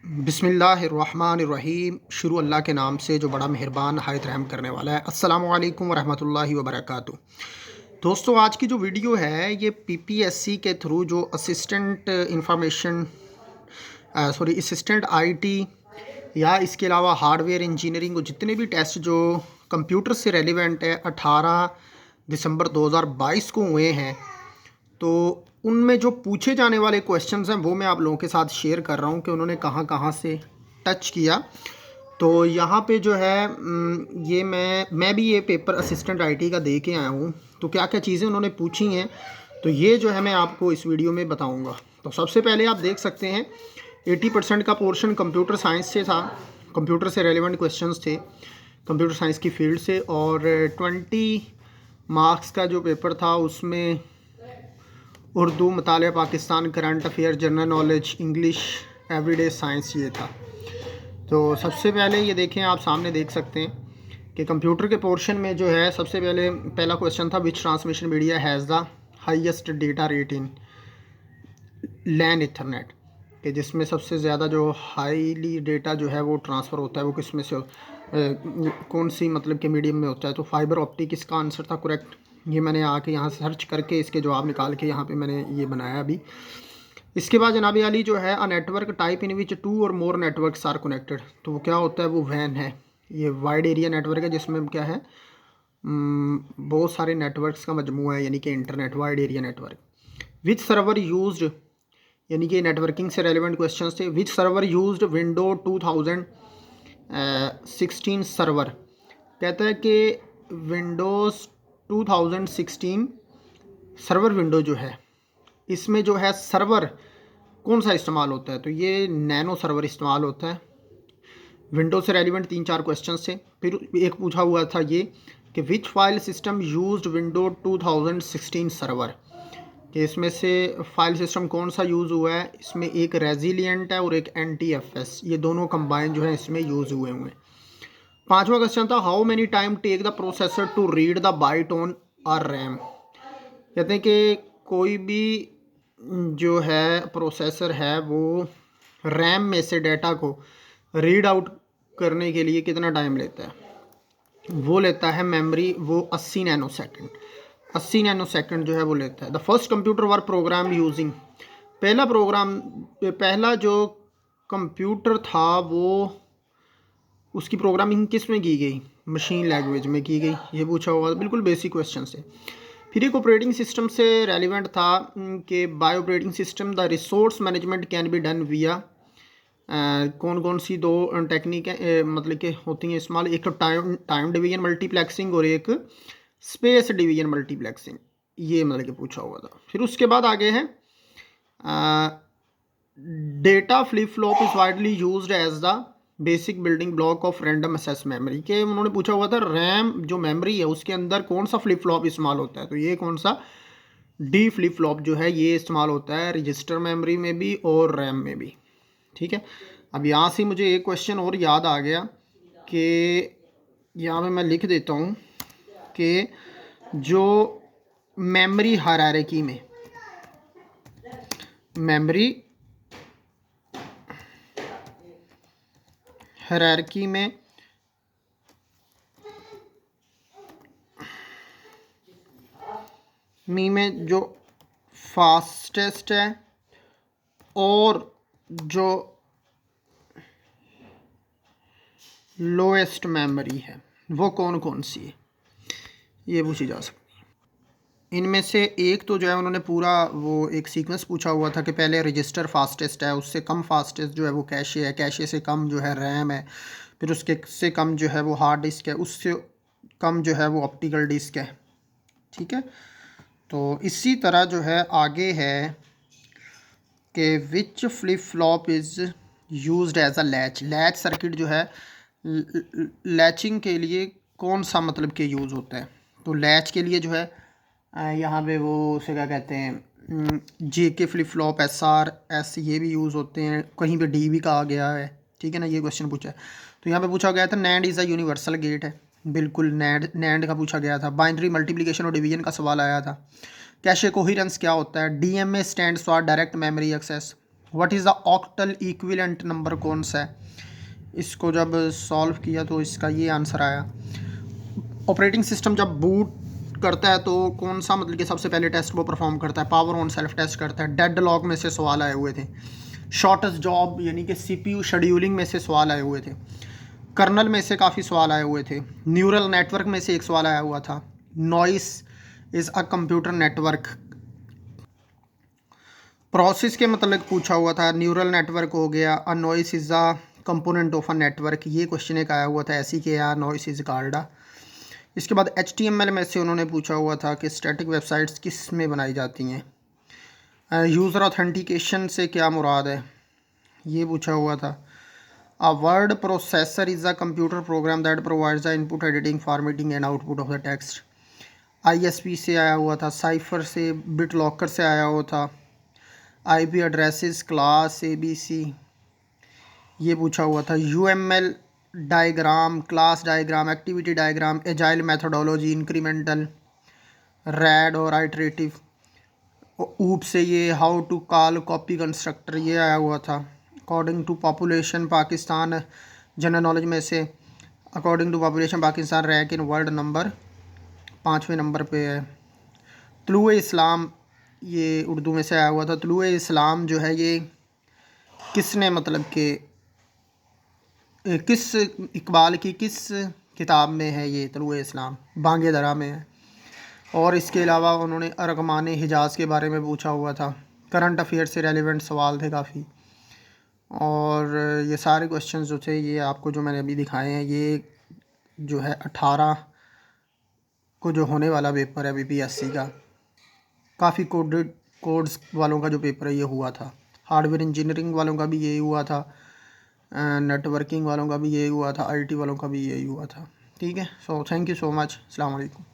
बिस्मिल्लाहिर्रहमानिर्रहीम। शुरू अल्लाह के नाम से जो बड़ा मेहरबान हायत रहम करने वाला है। अस्सलामु अलैकुम वरहमतुल्लाहि वबरकातुहू। दोस्तों, आज की जो वीडियो है ये पीपीएससी के थ्रू जो असिस्टेंट आईटी या इसके अलावा हार्डवेयर इंजीनियरिंग जितने भी टेस्ट जो कंप्यूटर से रेलिवेंट है 18 दिसंबर 2022 को हुए हैं, तो उनमें जो पूछे जाने वाले क्वेश्चंस हैं वो मैं आप लोगों के साथ शेयर कर रहा हूँ कि उन्होंने कहाँ कहाँ से टच किया। तो यहाँ पे जो है ये मैं भी ये पेपर असिस्टेंट आईटी का दे के आया हूँ, तो क्या क्या चीज़ें उन्होंने पूछी हैं तो ये जो है मैं आपको इस वीडियो में बताऊँगा। तो सबसे पहले आप देख सकते हैं 80% का पोर्शन कंप्यूटर साइंस से था, कंप्यूटर से रेलिवेंट क्वेश्चंस थे कंप्यूटर साइंस की फील्ड से, और 20 मार्क्स का जो पेपर था उसमें उर्दू, मुतालिया Pakistan, current affair, general knowledge, English, everyday science ये था। तो सबसे पहले ये देखें, आप सामने देख सकते हैं कि कंप्यूटर के पोर्शन में जो है सबसे पहला क्वेश्चन था which transmission media has the highest data rate in LAN Ethernet, कि जिसमें सबसे ज़्यादा जो हाईली डेटा जो है वो ट्रांसफ़र होता है वो किस में से कौन सी मतलब के मीडियम में होता है। तो फाइबर ऑप्टिक इसका आंसर था करेक्ट। ये मैंने आके यहाँ सर्च करके इसके जवाब निकाल के यहाँ पे मैंने ये बनाया अभी। इसके बाद जनाब अली जो है अ नेटवर्क टाइप इन विच 2 और मोर नेटवर्क्स आर कनेक्टेड, तो वो क्या होता है, वो वैन है। ये वाइड एरिया नेटवर्क है जिसमें क्या है बहुत सारे नेटवर्क्स का मजमूआ है, यानी कि इंटरनेट वाइड एरिया नेटवर्क। विच सर्वर यूज्ड, यानी कि नेटवर्किंग से रेलिवेंट क्वेश्चन थे। विच सर्वर यूज्ड विंडो 2016 सर्वर, कहता है कि विंडोज़ 2016 सर्वर विंडो जो है इसमें जो है सर्वर कौन सा इस्तेमाल होता है, तो ये नैनो सर्वर इस्तेमाल होता है। विंडो से रेलिवेंट 3-4 क्वेश्चन थे। फिर एक पूछा हुआ था ये कि which file system used window 2016 server, कि इसमें से फाइल सिस्टम कौन सा यूज़ हुआ है। इसमें एक रेजिलियंट है और एक NTFS, ये दोनों कंबाइन जो है इसमें यूज़ हुए हैं। पांचवा क्वेश्चन था how many time take the processor to read the byte on a RAM, कहते हैं कि कोई भी जो है प्रोसेसर है वो रैम में से डाटा को रीड आउट करने के लिए कितना टाइम लेता है। वो लेता है मेमोरी वो 80 नैनो सेकंड, 80 नैनो सेकंड जो है वो लेता है। The first computer were program using, पहला जो कंप्यूटर था वो उसकी प्रोग्रामिंग किस में की गई, मशीन लैंग्वेज में की गई। ये पूछा हुआ बिल्कुल बेसिक क्वेश्चन से। फिर एक ऑपरेटिंग सिस्टम से रेलिवेंट था कि bye operating system the resource management can be done विया, कौन कौन सी दो टेक्निक मतलब कि होती हैं इस्तेमाल, एक तो टाइम डिवीजन मल्टीप्लेक्सिंग और एक स्पेस डिवीजन मल्टीप्लेक्सिंग, ये मतलब कि पूछा हुआ था। फिर उसके बाद आगे है data flip flop is widely used as the basic building block of random access memory, के उन्होंने पूछा हुआ था रैम जो मेमोरी है उसके अंदर कौन सा फ्लिप फ्लॉप इस्तेमाल होता है, तो ये कौन सा डी फ्लिप फ्लॉप जो है ये इस्तेमाल होता है रजिस्टर मेमोरी में भी और रैम में भी। ठीक है, अब यहाँ से मुझे एक क्वेश्चन और याद आ गया कि यहाँ पे मैं लिख देता हूँ कि जो मेमोरी हायरार्की में में जो फास्टेस्ट है और जो लोएस्ट मेमोरी है वो कौन कौन सी है, ये पूछी जा सकती है। इनमें से एक तो जो है उन्होंने पूरा वो एक सीक्वेंस पूछा हुआ था कि पहले रजिस्टर फास्टेस्ट है, उससे कम फास्टेस्ट जो है वो कैशे है, कैशे से कम जो है रैम है, फिर उसके से कम जो है वो हार्ड डिस्क है, उससे कम जो है वो ऑप्टिकल डिस्क है। ठीक है, तो इसी तरह जो है आगे है कि which flip flop is used as a latch circuit, जो है लैचिंग के लिए कौन सा मतलब के यूज़ होता है। तो लैच के लिए जो है यहाँ पे वो उसे क्या कहते हैं JK फ्लिप फ्लॉप, SR ये भी यूज़ होते हैं, कहीं पे D भी कहा गया है। ठीक है ना, ये क्वेश्चन पूछा है। तो यहाँ पे पूछा गया था NAND is a universal gate है, बिल्कुल नैंड का पूछा गया था। बाइनरी मल्टीप्लिकेशन और डिवीजन का सवाल आया था। कैशे कोहिरेंस क्या होता है। DMA stands for direct memory access, what is the octal equivalent number कौन सा है? इसको जब सॉल्व किया तो इसका ये आंसर आया। ऑपरेटिंग सिस्टम जब बूट करता है तो कौन सा मतलब कि सबसे पहले टेस्ट वो परफॉर्म करता है? पावर ऑन सेल्फ टेस्ट करता है। डेड लॉग में से सवाल आए हुए थे। शॉर्टेस्ट जॉब यानी कि सीपीयू शेड्यूलिंग में से सवाल आए हुए थे। कर्नल में से काफ़ी सवाल आए हुए थे। न्यूरल नेटवर्क में से एक सवाल आया हुआ था। Noise is a computer network. Process के मतलब पूछा हुआ था। न्यूरल नेटवर्क हो गया। अ noise is a component of a network, ये क्वेश्चन एक आया हुआ था ऐसी के या नॉइस इज़ कॉल्ड। इसके बाद HTML में से उन्होंने पूछा हुआ था कि स्टैटिक वेबसाइट्स किस में बनाई जाती हैं। यूज़र ऑथेंटिकेशन से क्या मुराद है, ये पूछा हुआ था। A word processor is a computer program that provides the input editing formatting and output of the text. ISP से आया हुआ था। साइफर से, बिट लॉकर से आया हुआ था। IP एड्रेसेस, क्लास ABC, ये पूछा हुआ था। UML diagram, class diagram, activity diagram, agile methodology, incremental, RAD और आइटरेटिव। ऊप से ये how to call copy constructor, ये आया हुआ था। According to population Pakistan, general knowledge में से according to population Pakistan rank in world number 5वें नंबर पे है। तुलुए इस्लाम, ये उर्दू में से आया हुआ था। तुलुए इस्लाम जो है ये किसने मतलब कि किस इकबाल की किस किताब में है? ये तुलुए इस्लाम बांगे दरा में है। और इसके अलावा उन्होंने अरगमान हिजाज़ के बारे में पूछा हुआ था। करंट अफेयर से रेलिवेंट सवाल थे काफ़ी। और ये सारे क्वेश्चंस जो थे ये आपको जो मैंने अभी दिखाए हैं, ये जो है 18 को जो होने वाला पेपर है BPSC का, काफ़ी कोड्स वालों का जो पेपर है ये हुआ था। हार्डवेयर इंजीनियरिंग वालों का भी यही हुआ था। नेटवर्किंग वालों का भी यही हुआ था। IT वालों का भी यही हुआ था। ठीक है। So thank you so much. अस्सलाम वालेकुम।